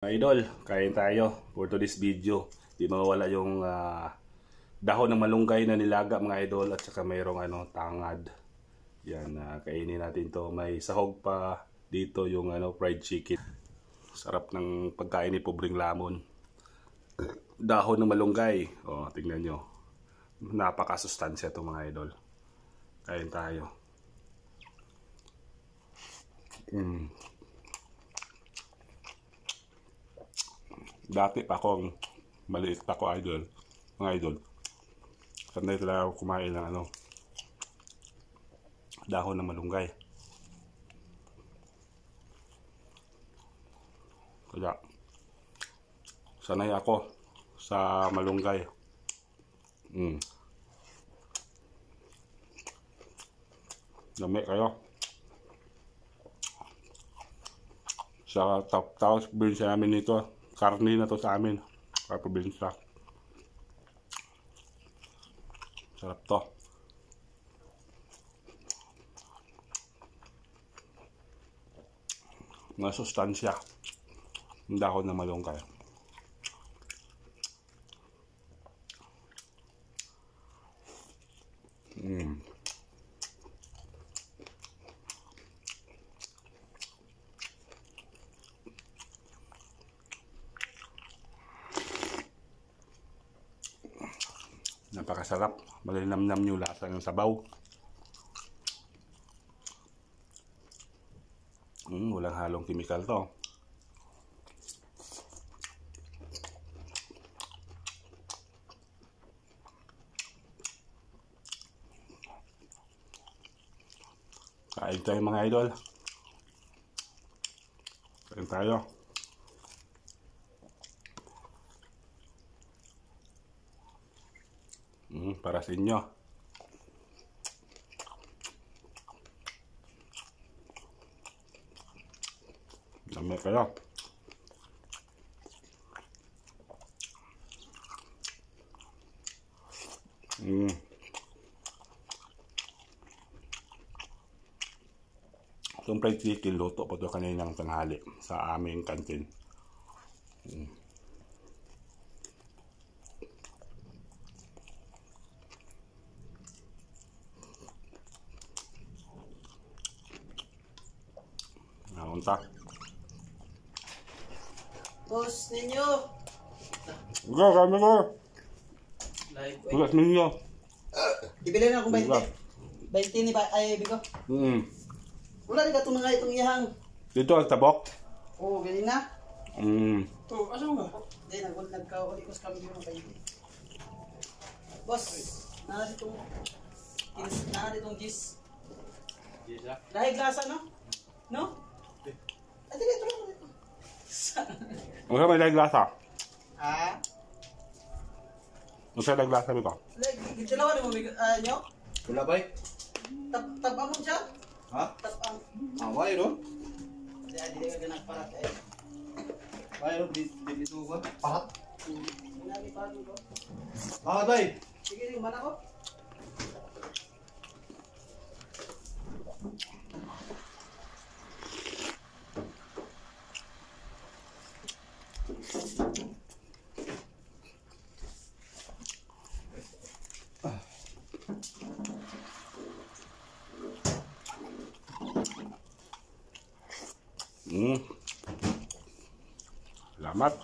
Mga idol, kain tayo for today's video. Di mawala yung dahon ng malunggay na nilaga mga idol, at saka mayroong tangad. Yan, kainin natin to. May sahog pa dito yung fried chicken. Sarap ng pagkain ni Pobreng Lamon. Dahon ng malunggay. Oh, tingnan nyo. Napakasustansya to mga idol. Kain tayo. Dati pa akong maliit pa ako idol, mga idol. Sanay talaga ako kumain ng dahon ng malunggay. Kaya sanay ako sa malunggay. Dami kayo. Sa tapos probinsya namin nito. Karni na to sa amin, sa probinsya. Sarap to. Mga sustansya. Ang dahon na malunggay. Napakasarap. Malinamnam yung lasa ng sabaw. Walang halong chemical to. Kain tayo mga idol. Kain tayo. Para sa inyo. Dami kayo. Itong fried chicken, luto po ito kaninang tanghali sa aming kantin. Naunta. Boss ninyo. Go, kami ko. Bukas ninyo. Ibili na akong 20. 20 ni Bigo. Wala rin ka ito nga itong ihang. Dito ang tabok. Oo, galing na. Oh, asa mo? Hindi, nagka-ulikos kami yung kayo. Boss, nana ditong gis. Yes, ah. Dahil glasa, no? No? Ay, dito lang dito. Ano may laglasa? Ah? Ano sa laglasa dito? Gitalawan mo, nyo? Wala ba? Tabang mo siya? Ha? Tabang. Why ro? Hindi ka nagparat eh. Why ro? Dito ba? Parat? Sinabi pa ko. Ah, tay. Sige, yung mana ko. Salamat.